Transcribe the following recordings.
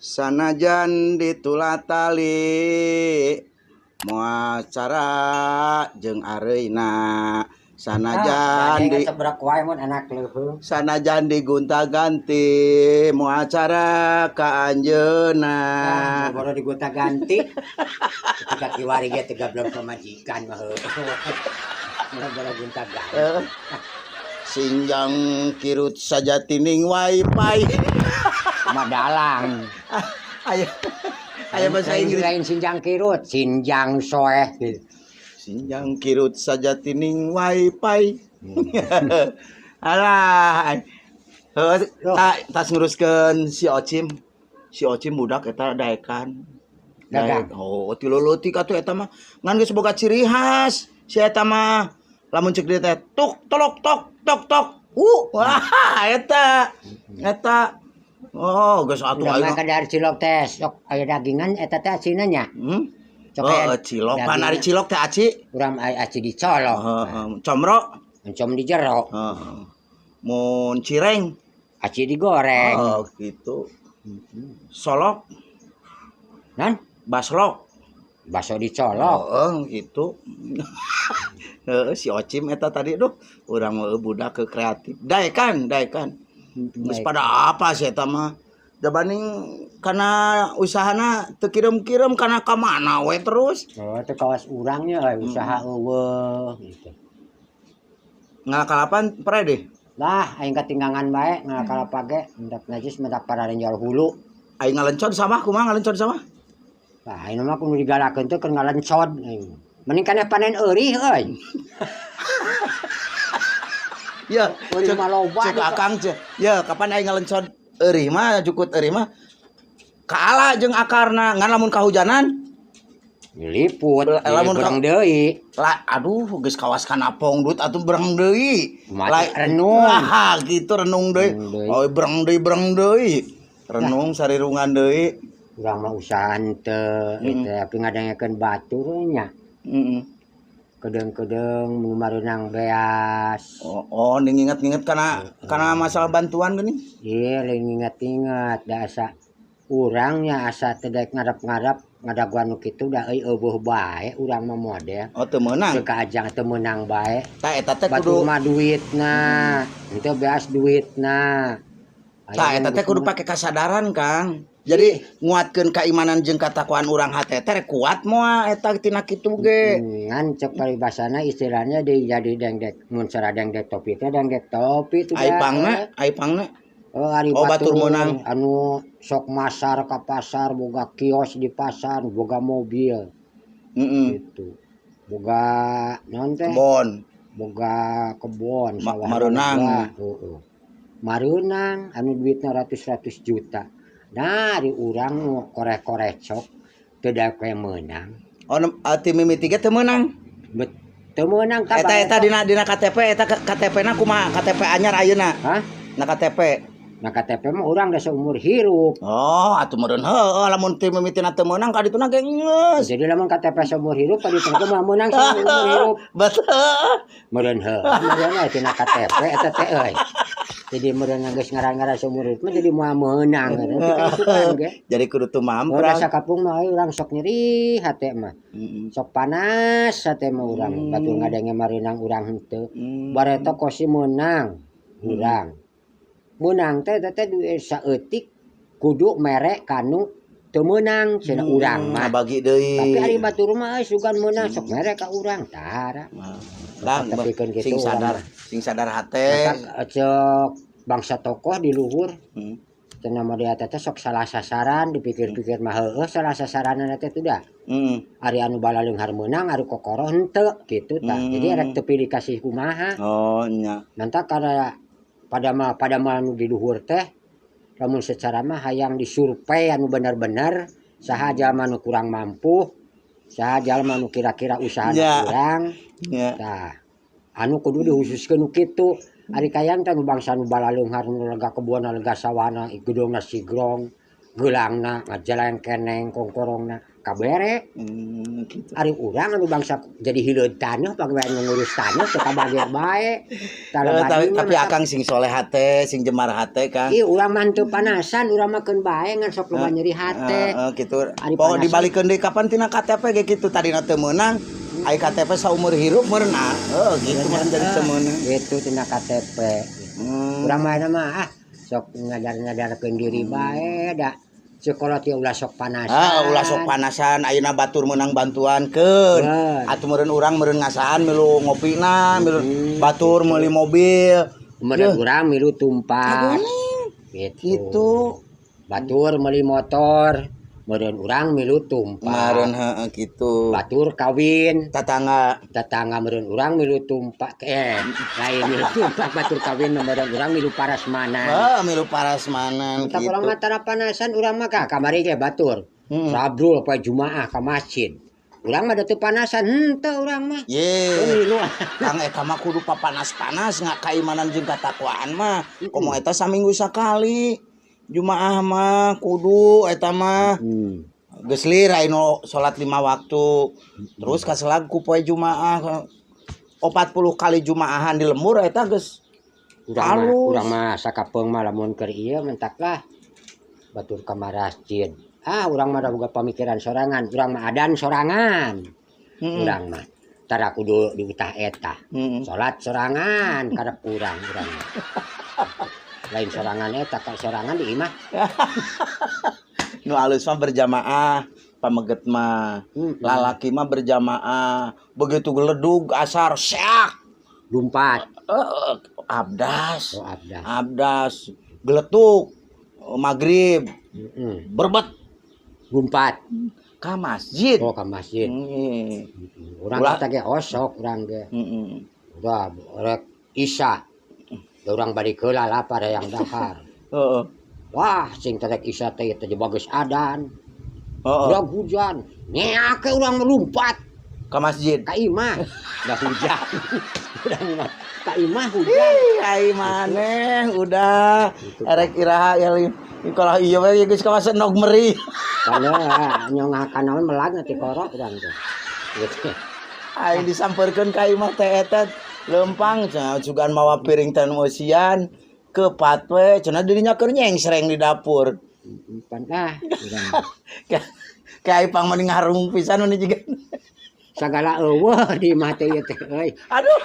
Sanajan ditulatali moal cara jeung areina sanajan di sanajan digonta-ganti moal cara ka anjeunna baru digonta-ganti ketika kiwari ge teh belum pamajikan mah baru gonta-ganti sinjang kirut sajatining wifi madalang aya bahasa Inggris lain sinjang kirut sinjang soeh sinjang kirut sajatining wifi alah tas nguruskeun si Ocim budak eta daekan dagang ti leutik atuh eta mah ngan geus boga ciri khas si eta mah lamun ceuk dieu teh tuk tolok tok wah eta oh geus atuh ayeuna kadar cilok teh sok aya dagingan eta teh acinna nya cilok pan ari cilok teh aci urang aci dicolok comro encom di jero mun cireng aci digoreng gitu solok nan baslok baso dicolok gitu si Ocim eta tadi urang budak ke kreatif daekan geus pada apa sih eta mah jabani kana usahana teu kirim-kirim kana ka mana we terus teu kawas urangnya usaha eueuh gitu ngalakalapan pare deh lah aing katinggangan bae ngalakalapa ge mendak najis mendak pararenjol hulu aing ngalencon sama kumaha ngalencon sama lah aing mah kudu digalakeun teh keur ngalencon mending kana panen eurih euy ya cek maloba cek akang cek ya kapan aing ngalencon eurih mah jukut eurih mah kaala jeung akarna ngan lamun kahujanan liput lamun berang deui lah aduh geus kawas kana pongdut atuh berang deui renung gitu renung deui oh berang deui renung sarirungan deui urang mah usahaan teu tapi ngadengekeun batur nya kedeng-kedeng nu mareunang beas oh ning inget-inget kana masalah bantuan geuning ieu leuwih inget-inget da asa urangnya asa teu daek ngarep-ngarep ngadaguan nu kitu da eueuh bae urang mah model teu meunang teu kaajang teu meunang bae tah eta teh kudu mah duitna henteu beas duitna tah eta teh kudu pake kasadaran Kang jadi nguatkeun keimanan jeung katakwaan urang hate teh kuat moal eta tina kitu ge ngan cek paribasana istilahnya deui jadi dengdek mun sara dengdek topi teh dengdek topi tuh ai pangna ari batur meunang anu sok masar ka pasar boga kios di pasar boga mobil gitu boga naon teh boga kebon sawah mareunang anu duitna ratus-ratus juta dari urang nu korek-korek sok teu daek meunang ti mimiti ge teu meunang teu meunang ka eta dina KTP eta KTP-na kumaha KTP anyar ayeuna na KTP nah KTP mah urang da seumur hirup atuh meureun heueuh lamun ti mimitina teu meunang ka dituna ge geus jadi lamun KTP seumur hirup ka dituna mah meunang seumur hirup betul meureun heueuh meureun tina KTP eta teh euy jadi meureun geus ngaran-ngaran seumur hirup mah jadi moal meunang jadi kudu teu mampu urang sakapung mah urang sok nyeri hate mah sok panas hate mah urang batur ngadenge mareunang urang henteu bareta kosi meunang urang meunang teh duit saeutik kudu mere kanu teu meunang cenah urang mah bagi deui tapi ari batur mah sugan meunang sok mere ka urang tara sing sadar hate cek bangsa tokoh di luhur cenah mah dia teh sok salah sasaran dipikir-pikir mah heueuh salah sasaranna teh teu da ari anu balaleunghar meunang ari kokoroh henteu kitu tah jadi rek teu pilih kasih kumaha nya mantap kada pada mah anu di luhur teh lamun secara mah hayang disurvei anu bener-bener saha jalma nu kurang mampu saha jalma nu kira-kira usahana kurang tah anu kudu dihususkeun nu kitu ari kayang teh nu bangsa nu balaleunghar nu lega kebon lega sawana gedongna sigrong geulangna ngajalan keneng kongkorongna kabere. Gitu. Ari urang anu bangsa jadi hileud taneuh pagawean ngurus taneuh teu kabage bae. Tapi akang sing soleh hate, sing jemar hate Kang. Ieu urang mah teu panasan, urang mah keun bae ngan sok loba nyeri hate. Gitu. Pokok dibalikeun deui kapan tina KTP ge kitu tadina teu meunang. Ai KTP saumur hirup meurna. Gitu mah jadi teu meunang. Itu tina KTP. Urang mah sok ngadar-ngadarkeun diri bae da. Sekolah ti ulah sok panasan. Ulah sok panasan ayeuna batur meunang bantuankeun. Atuh meureun urang meureun ngasaan milu ngopina, milu batur meuli mobil. Meureun urang milu tumpat. Gitu. Batur meuli motor, meureun urang milu tumpat. Meureun kitu. Batur kawin, tetangga meureun urang milu tumpat. Lain milu tumpat batur kawin meureun urang milu parasmanan. Milu parasmanan Kita gitu. urang mah tara panasan urang mah kamari ge batur. Rabrul poe Jumaah ka masjid. Urang mah teu panasan, henteu urang mah. Milu. Kang eta mah kudu papanas-panas ngakaimanan jeung katakwaan mah. Komo eta saminggu sakali. Jumaah mah kudu eta mah. Geus lir anu salat 5 waktu. Terus kaselag ku poe Jumaah 40 kali Jumaahan di lembur eta geus urang mah sakapeung mah lamun keur ieu mentak lah batur ka masjid. Urang mah da boga pamikiran sorangan, urang mah adan sorangan. Urang mah tara kudu diutah eta. Salat sorangan karep urang mah. Lain sorangan eta ka sorangan di imah. Nu alus mah berjamaah, pameget mah. Lalaki mah berjamaah. Begitu geledug asar syak Lumpat. Abdas. Abdas. Geletuk magrib. Berbet Lumpat ka masjid. ka masjid. Urang eta ge osok urang ge. Udah rek isya. Urang balik heula lah pada yang dahar. Wah, sing terek isya teh teh bagus adan. Udah hujan. Nyeake urang melumpat Ka masjid. ka imah. Udah hujan. Urang ka imah hujan. Ai maneh udah erek iraha ya kalau ieu we geus ka senog meri. Kana nyong kanaon melag nanti korok urang teh. Gitu. Ai disampeurkeun ka imah teh eta lempang jugaan mawa piring tan eusian kepat we cenah dirinya keur nyengsreng di dapur. Pantah. Kayak Ipang mending harung pisan nu jiga. Sagala eueuh di imah teh ieu teh euy. Aduh.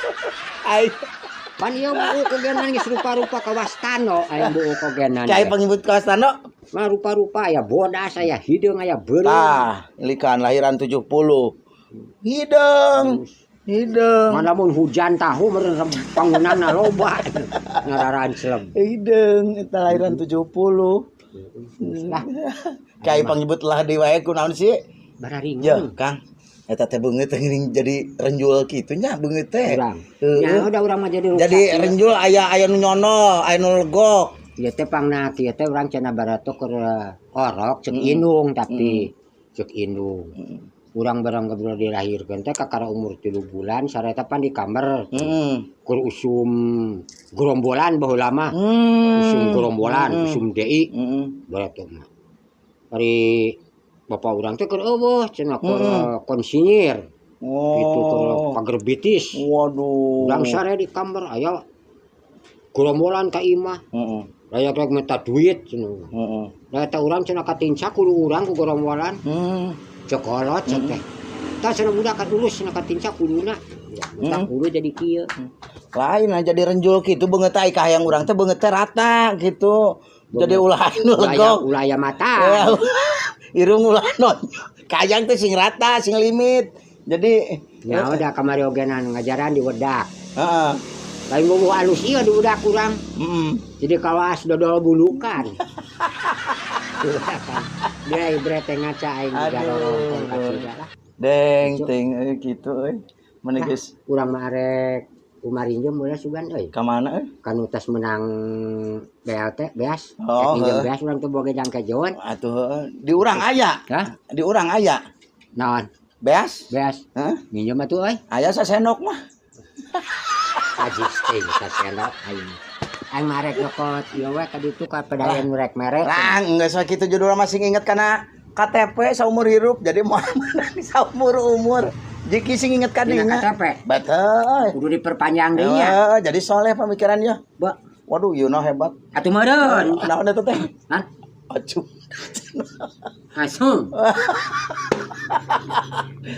Ai Pan ieu buu kogenan geus rupa-rupa ka wastano aya buu kogenan. kayak pangibut ka wastano. Mah rupa-rupa aya bodas aya hideung aya beureum. Ilikan lahiran 70. Hideung. Mana mun hujan tahu meureun pangunanna loba. Ngararancelem. Hideung eta lahiran 70. Lah, Kayak pangibut lah di wae kunaon sih? bararingan. Ya, Kang. Eta teh beungeut teh jadi renjul kitu nya beungeut teh. Ya udah urang mah jadi rusak. Jadi renjul aya nu nyonol, aya nu legok. Ieu teh pangna kieu teh urang cenah barato keur orok ceuk indung tapi ceuk indung. Urang barang geus dilahirkeun teh kakara umur 3 bulan sareta pan di kamar. Kur usum gerombolan baheula mah. Usum gerombolan, usum deui. Barato mah. Bari bapak urang teh keur eueuh cenah keur konsinyir. Itu keur pagerbitis. Waduh. Urang sare di kamar aya gerombolan ka imah. Layak rek minta duit cenah. Da eta urang cenah katincak kudu urang ku gerombolan. Cokolot teh. Tah cenah budak kadulus cenah katincak kuduna. Budak kudu jadi kieu. Lain jadi renjul kitu beungeut ai ka hayang urang teh beungeut teh rata gitu. Jadi ulah anu legok. Ulah aya mata. Irung ulah non. Kayang teh sing rata, sing limit. Jadi ya udah kamari ogenan ngajaran di wedak. Heeh. Lain ngomong halus ieu di wedak urang. Jadi kawas dodol bulukan. Dia ibret teh ngaca aing garorong kacida lah. Deng ting kitu euy. Mane geus Urang mah arek kumarinjem mulai sugan euy. ka mana euy? Kanu tes menang BLT beas. Heuh. Beas urang teh boga jangka jawan. Atuh di urang aya. Hah? Di urang aya. Naon? Beas? Beas. Hah? Minjem atuh euy. Aya sasenok mah. Ajis teh sasenok aing. Aing marek nyokot ieu we ka ditu ka pedayan rek merek. Lang, geus kitu judulna masih nginget kana KTP saumur hirup jadi moal menang saumur umur. Jiki sing inget ka Dina dinya. KTP. Betul. Kudu diperpanjang deui nya. Jadi soleh pemikirannya. Ba, Waduh, Yuna hebat. atuh meureun. Naon eta teh? Hah? Acuh. Langsung.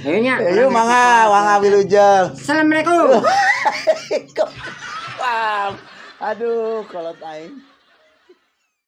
Ayo nya. Ayo mangga wilujeng. Assalamualaikum. Wow. Aduh, kolot aing.